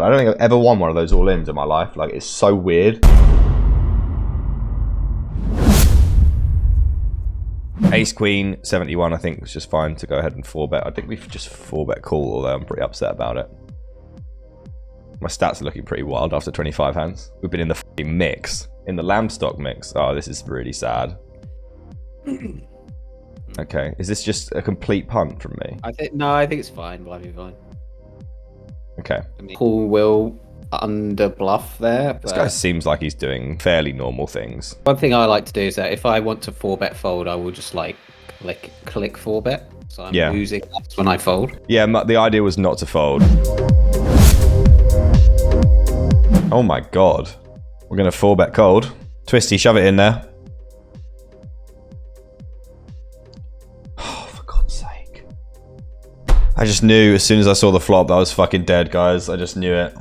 I don't think I've ever won one of those all-ins in my life. Like, it's so weird. Ace Queen 71, I think was just fine to go ahead and 4-bet. I think we've just 4-bet call, although I'm pretty upset about it. My stats are looking pretty wild after 25 hands. We've been in the fucking mix. In the lamb stock mix. Oh, this is really sad. Okay, is this just a complete punt from me? I think it's fine. I'll be fine. Okay. I mean, Paul will under bluff there. This guy seems like he's doing fairly normal things. One thing I like to do is that if I want to 4-bet fold, I will just like click 4-bet. So I'm losing when I fold. Yeah, the idea was not to fold. Oh my god. We're going to 4-bet cold. Twisty, shove it in there. Oh, for God's sake. I just knew as soon as I saw the flop that I was fucking dead, guys. I just knew it.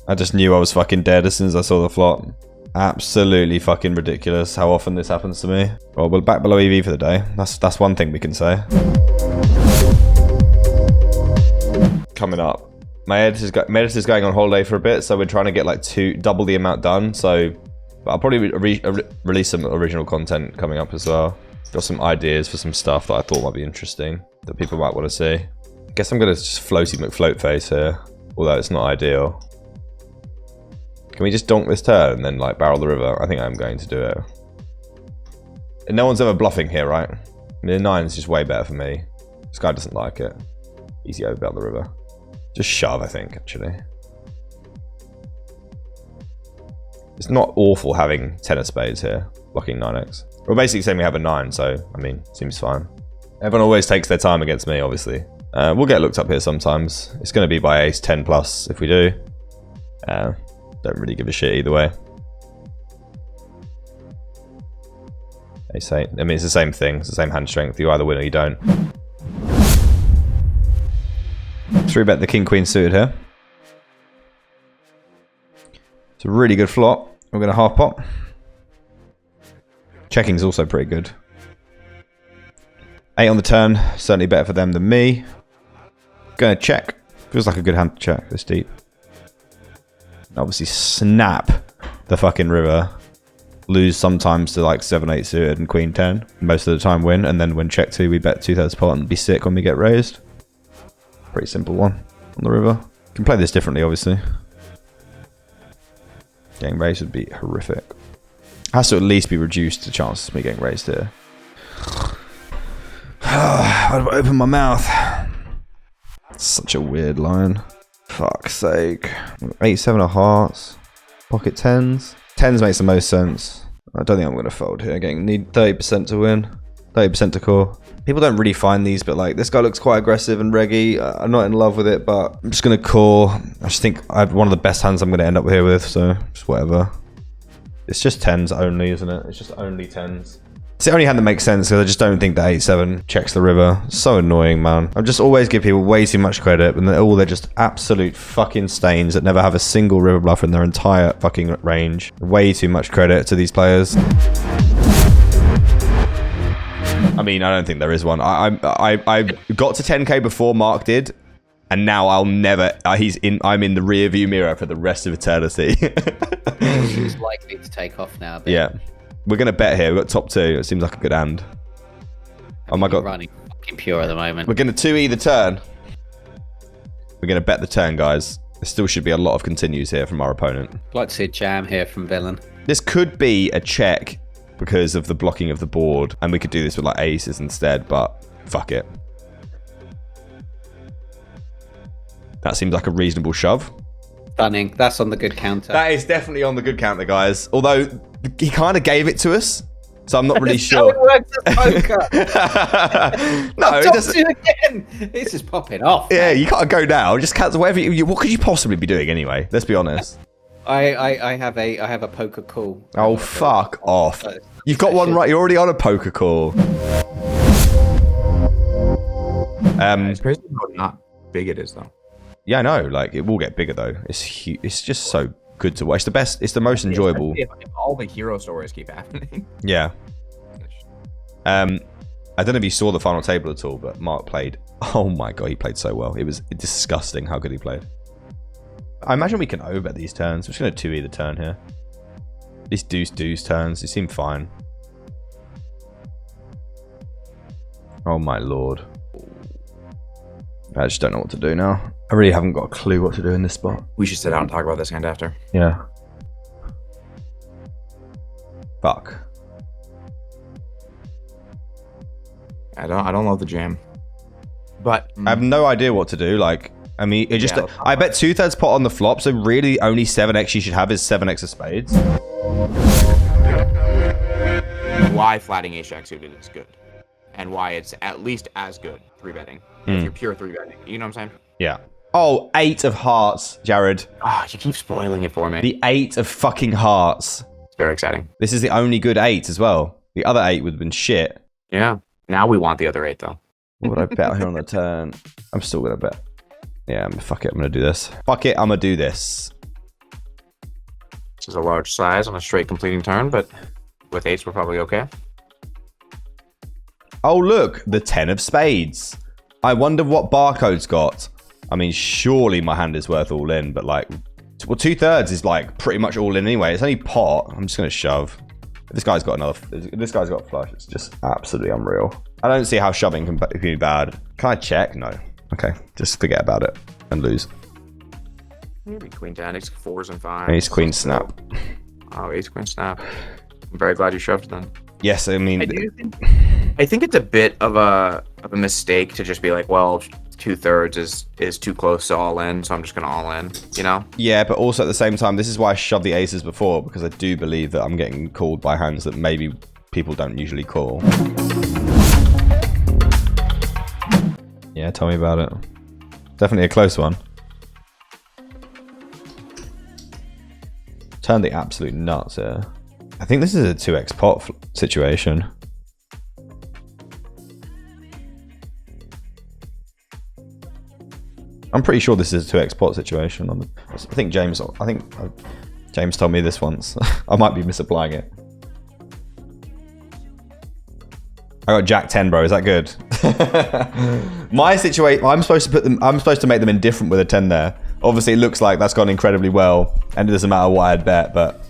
I just knew I was fucking dead as soon as I saw the flop. Absolutely fucking ridiculous how often this happens to me. Well, we're back below EV for the day. That's one thing we can say. Coming up. My editor's going on holiday for a bit, so we're trying to get like double the amount done. So I'll probably release some original content coming up as well. Got some ideas for some stuff that I thought might be interesting that people might want to see. I guess I'm gonna just floaty McFloat face here, although it's not ideal. Can we just donk this turn and then like barrel the river? I think I'm going to do it. And no one's ever bluffing here, right? I mean, the 9 is just way better for me. This guy doesn't like it. Easy over barrel the river. Just shove, I think, actually. It's not awful having 10 of spades here, blocking 9x. We're basically saying we have a 9, so, I mean, seems fine. Everyone always takes their time against me, obviously. We'll get looked up here sometimes. It's going to be by ace 10 plus if we do. Don't really give a shit either way. Ace 8. I mean, it's the same thing. It's the same hand strength. You either win or you don't. 3-bet the king queen suited here. It's a really good flop. We're going to half pot. Checking's also pretty good. 8 on the turn. Certainly better for them than me. Going to check. Feels like a good hand to check this deep. Obviously snap the fucking river. Lose sometimes to like 7-8 suited and queen 10. Most of the time win. And then when check 2 we bet 2/3 pot and be sick when we get raised. Pretty simple one on the river. Can play this differently, obviously. Getting raised would be horrific. Has to at least be reduced the chances of me getting raised here. Why do I open my mouth? Such a weird line. Fuck's sake. 8-7 of hearts. Pocket 10s. 10s makes the most sense. I don't think I'm going to fold here. Need 30% to win. 30% to call. People don't really find these, but like this guy looks quite aggressive and reggy. I'm not in love with it, but I'm just going to call. I just think I have one of the best hands I'm going to end up here with, so just whatever. It's just 10s only, isn't it? It's just only 10s. It's the only hand that makes sense because I just don't think that 8-7 checks the river. It's so annoying, man. I just always give people way too much credit, and they're just absolute fucking stains that never have a single river bluff in their entire fucking range. Way too much credit to these players. I mean, I don't think there is one. I got to 10k before Mark did, and now I'll never. I'm in the rear view mirror for the rest of eternity. He's likely to take off now. But yeah. We're going to bet here. We've got top 2. It seems like a good hand. Oh my god. Running fucking pure at the moment. We're going to 2E the turn. We're going to bet the turn, guys. There still should be a lot of continues here from our opponent. I'd like to see a jam here from Villain. This could be a check because of the blocking of the board. And we could do this with like aces instead, but fuck it. That seems like a reasonable shove. Stunning. That's on the good counter. That is definitely on the good counter, guys. Although he kind of gave it to us, so I'm not really sure. It works at poker. No, it doesn't. Again. It's just popping off. Yeah, man. you can't go now. Just cancel whatever. What could you possibly be doing anyway? Let's be honest. I have a poker call. Oh fuck off! You've got one right. You're already on a poker call. It's crazy how not big it is though. Yeah, I know. Like it will get bigger though. It's huge. It's just so good to watch. It's the best. It's the most enjoyable. If all the hero stories keep happening. Yeah. I don't know if you saw the final table at all, but Mark played. Oh my god, he played so well. It was disgusting how good he played. I imagine we can overbet these turns. We're just going to 2E the turn here. These deuce turns, they seem fine. Oh my lord. I just don't know what to do now. I really haven't got a clue what to do in this spot. We should sit down and talk about this hand after. Yeah. Fuck. I don't love the jam. But I have no idea what to do. Like, I mean, it just... I bet 2/3 pot on the flop, so really only 7x you should have is 7x of spades. Why flatting ace jack suited is good. And why it's at least as good 3-betting. If you're pure 3-betting. You know what I'm saying? Yeah. Oh, 8 of hearts, Jared. Ah, you keep spoiling it for me. The 8 of fucking hearts. It's very exciting. This is the only good 8 as well. The other 8 would have been shit. Yeah. Now we want the other 8 though. What would I bet here on the turn? I'm still gonna bet. Yeah, fuck it. I'm gonna do this. Fuck it. I'm gonna do this. This is a large size on a straight completing turn, but with 8s we're probably okay. Oh look, the 10 of spades. I wonder what barcode's got. I mean, surely my hand is worth all in, but like, well, 2/3 is like pretty much all in anyway. It's only pot. I'm just gonna shove. If this guy's got this guy's got a flush. It's just absolutely unreal. I don't see how shoving can be bad. Can I check? No. Okay, just forget about it and lose. Maybe queen 10, ace 4s and 5s. Ace queen snap. Oh, ace queen snap. I'm very glad you shoved then. Yes, I mean, I think it's a bit of a mistake to just be like, well, 2/3 is too close to all in, so I'm just gonna all in, you know? Yeah, but also at the same time, this is why I shoved the aces before, because I do believe that I'm getting called by hands that maybe people don't usually call. Yeah, tell me about it. Definitely a close one. Turned the absolute nuts here. I think this is a 2x pot situation. I'm pretty sure this is a 2x pot situation. I think James told me this once. I might be misapplying it. I got Jack 10, bro. Is that good? My situation. I'm supposed to make them indifferent with a 10 there. Obviously, it looks like that's gone incredibly well, and it doesn't matter what I'd bet. But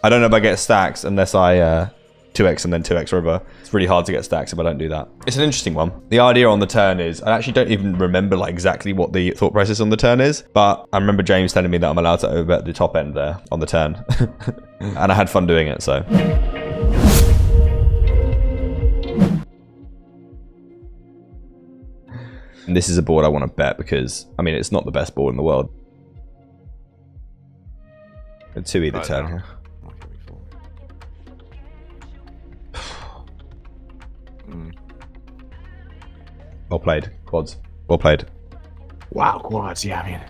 I don't know if I get stacks unless I 2x and then 2x river. It's really hard to get stacks if I don't do that. It's an interesting one. The idea on the turn is, I actually don't even remember like exactly what the thought process on the turn is, but I remember James telling me that I'm allowed to overbet the top end there on the turn. And I had fun doing it, so. And this is a board I want to bet because, I mean, it's not the best board in the world. 2E the turn here. Well played, quads. Well played. Wow, quads, yeah, I mean.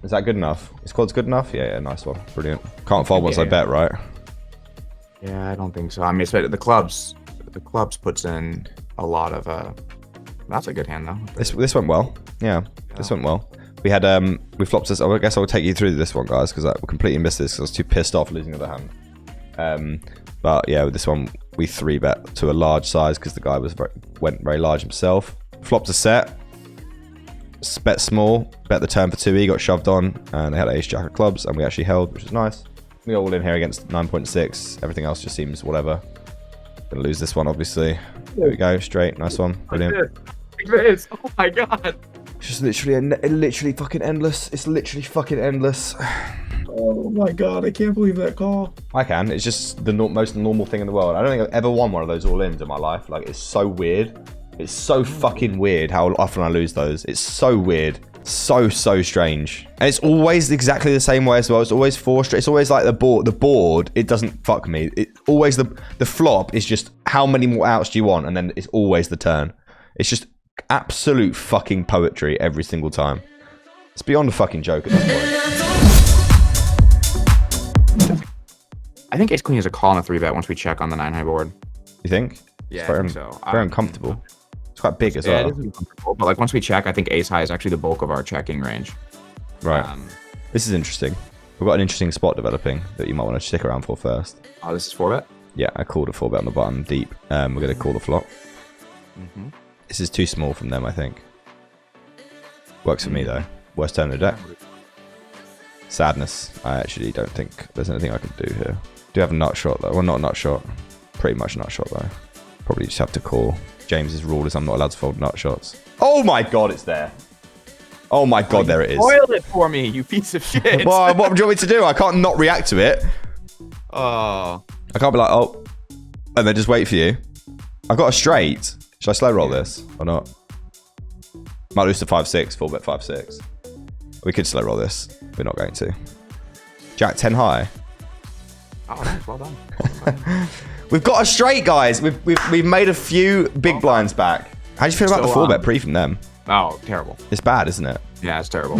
Is that good enough? Is quads good enough? Yeah, nice one. Brilliant. Can't fold once I bet, right? Yeah, I don't think so. I mean, the clubs puts in a lot of, that's a good hand though. This went well. Yeah, this went well. We had, we flopped this. I guess I'll take you through this one, guys, because I completely missed this because I was too pissed off losing the other hand. But yeah, with this one, we 3-bet to a large size because the guy went very large himself. Flopped a set, bet small, bet the turn for 2E, got shoved on, and they had ace jack of clubs, and we actually held, which was nice. We got all in here against 9.6. Everything else just seems whatever. Gonna lose this one, obviously. There we go, straight, nice one, brilliant. Oh my god. It's just literally fucking endless. It's literally fucking endless. Oh my god, I can't believe that call. I can. It's just the most normal thing in the world. I don't think I've ever won one of those all-ins in my life. Like, it's so weird. It's so fucking weird how often I lose those. It's so weird. So strange. And it's always exactly the same way as well. It's always 4 straight. It's always like the board, it doesn't fuck me. It always the flop is just how many more outs do you want? And then it's always the turn. It's just absolute fucking poetry every single time. It's beyond a fucking joke at this point. I think ace queen is a call and a 3-bet once we check on the 9-high board. You think? Yeah, I think so. Very uncomfortable. It's quite big as well. Yeah, it is uncomfortable, but like once we check, I think ace high is actually the bulk of our checking range. Right. This is interesting. We've got an interesting spot developing that you might want to stick around for first. Oh, this is 4-bet? Yeah, I called a 4-bet on the bottom deep. We're going to call the flop. This is too small from them, I think. Works for me, though. Worst turn of the deck. Sadness. I actually don't think there's anything I can do here. Do have a nut shot though. Well, not a nut shot. Pretty much nut shot though. Probably just have to call. James's rule is I'm not allowed to fold nut shots. Oh my god, it's there. Oh my god, there it is. Spoil it for me, you piece of shit. Well, what do you want me to do? I can't not react to it. Oh. I can't be like, oh, and then just wait for you. I've got a straight. Should I slow roll this or not? Might lose to 5-6, full bet 5-6. We could slow roll this. We're not going to. Jack 10 high. Oh, nice. Well done. We've got a straight, guys. We've made a few big blinds back. How do you feel about the 4-bet pre from them? Oh, terrible. It's bad, isn't it? Yeah, it's terrible.